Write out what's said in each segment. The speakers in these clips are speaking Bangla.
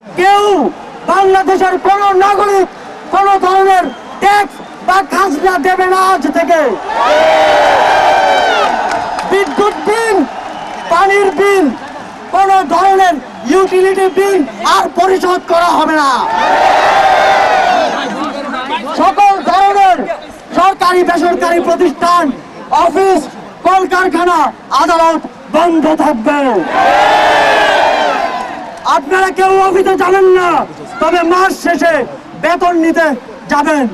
কেউ বাংলাদেশের কোন নাগরিক কোন ধরনের ট্যাক্স বা খাজনা দেবে না আজ থেকে। বিদ্যুৎ বিল, পানির বিল, কোন ধরনের ইউটিলিটি বিল আর পরিশোধ করা হবে না। সকল ধরনের সরকারি বেসরকারি প্রতিষ্ঠান, অফিস, কলকারখানা, আদালত বন্ধ থাকবে। আপনারা কেউ অফিসে যাবেন না, তবে মাস শেষে বেতন নিতে যাবেন।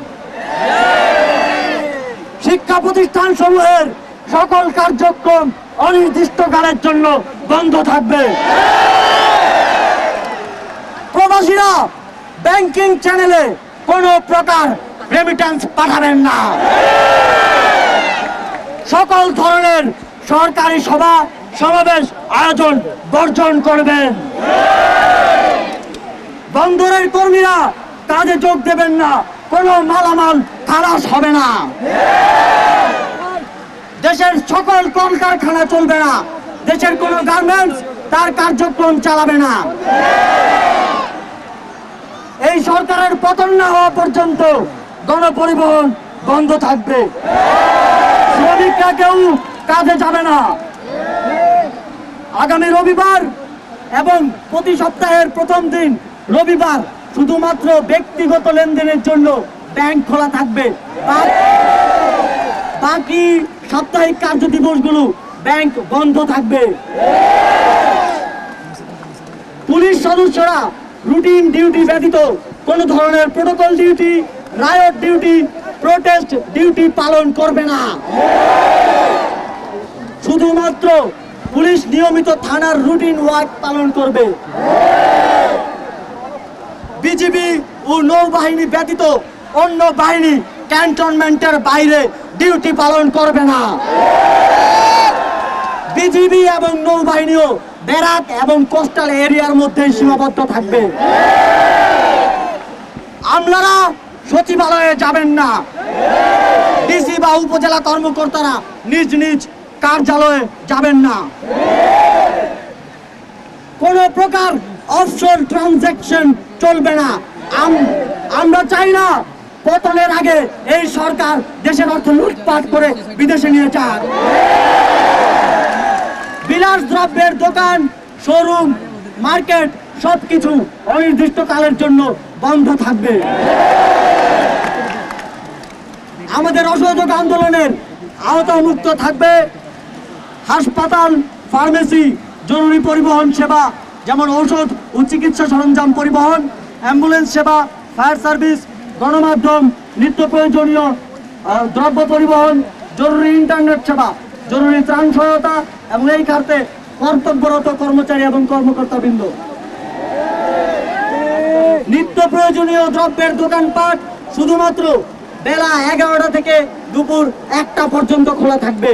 শিক্ষা প্রতিষ্ঠান সমূহের সকল কার্যক্রম অনির্দিষ্টকালের জন্য বন্ধ থাকবে। প্রবাসীরা ব্যাংকিং চ্যানেলে কোনো প্রকার রেমিটেন্স পাঠাবেন না। সকল ধরনের সরকারি সভা সমাবেশ আয়োজন বর্জন করবেন। বন্দরের কর্মীরা কাজে যোগ দেবেন না, কোনো মালামাল খালাস হবে না। দেশের সকল কলকারখানা চলবে না, দেশের কোন গার্মেন্টস তার কার্যক্রম চালাবে না। এই সরকারের পতন না হওয়া পর্যন্ত গণপরিবহন বন্ধ থাকবে। শ্রমিকরা কেউ কাজে যাবে না। আগামী রবিবার এবং প্রতি সপ্তাহের প্রথম দিন রবিবার শুধুমাত্র ব্যক্তিগত লেনদেনের জন্য ব্যাংক খোলা থাকবে। বাকি সাপ্তাহিক কার্য দিবসগুলো ব্যাংক বন্ধ থাকবে। পুলিশ সদস্যরা রুটিন ডিউটি ব্যতীত কোন ধরনের protocol duty, riot duty, protest duty পালন করবে না। শুধুমাত্র পুলিশ নিয়মিত থানার রুটিন ওয়ার্ক পালন করবে। বিজিবি ও নৌবাহিনী ব্যতীত অন্য বাহিনী ক্যান্টনমেন্টের বাইরে ডিউটি পালন করবে না। বিজিবি এবং নৌবাহিনীও ব্যারাক এবং কোস্টাল এরিয়ার মধ্যে সীমাবদ্ধ থাকবে। আমলারা সচিবালয়ে যাবেন না। ডিসি বা উপজেলা কর্মকর্তারা নিজ নিজ কার্যালয়ে যাবেন না। কোন প্রকার অফশোর ট্রানজাকশন চলবে না। আমরা চাই না পতনের আগে এই সরকার দেশের অর্থ লুটপাট করে বিদেশে নিয়ে যাক। বিলাস দ্রব্যের দোকান, শোরুম, মার্কেট সবকিছু অনির্দিষ্টকালের জন্য বন্ধ থাকবে। আমাদের অসহযোগ আন্দোলনের আওতামুক্ত থাকবে হাসপাতাল, ফার্মেসি, জরুরি পরিবহন সেবা যেমন ঔষধ ও চিকিৎসা সরঞ্জাম পরিবহন, অ্যাম্বুলেন্স সেবা, ফায়ার সার্ভিস, গণমাধ্যম, নিত্য প্রয়োজনীয় দ্রব্য পরিবহন, জরুরি ইন্টারনেট সেবা, জরুরি ত্রাণ সহায়তা এবং এই খাতে কর্তব্যরত কর্মচারী এবং কর্মকর্তাবৃন্দ। নিত্য প্রয়োজনীয় দ্রব্যের দোকানপাট শুধুমাত্র বেলা 11টা থেকে দুপুর 1টা পর্যন্ত খোলা থাকবে।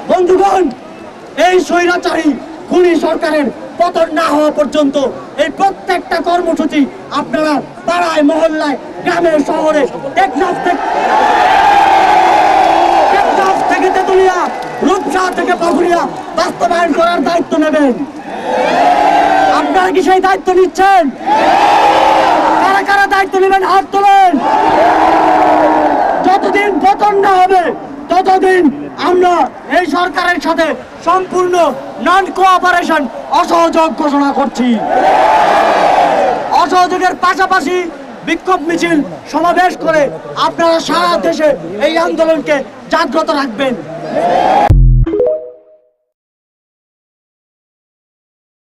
বন্ধুগণ, এই স্বৈরাচারী খুনি সরকারের পতন না হওয়া পর্যন্ত এই প্রত্যেকটা কর্মসূচি আপনারা পাড়ায়, মহল্লায়, গ্রামে, শহরে, টেকনাফ থেকে তেতুলিয়া, রূপসা থেকে পাকুড়িয়া বাস্তবায়ন করার দায়িত্ব নেবেন। আপনারা কি সেই দায়িত্ব নিচ্ছেন? কারা কারা দায়িত্ব নেবেন হাত তোলেন। যতদিন পতন না হবে ততদিন আমরা এই সরকারের সাথে সম্পূর্ণ নন কোঅপারেশন, অসহযোগ ঘোষণা করছি। অসহযোগের পাশাপাশি বিক্ষোভ মিছিল সমাবেশ করে আপনারা সারা দেশে এই আন্দোলনকে জাগ্রত রাখবেন।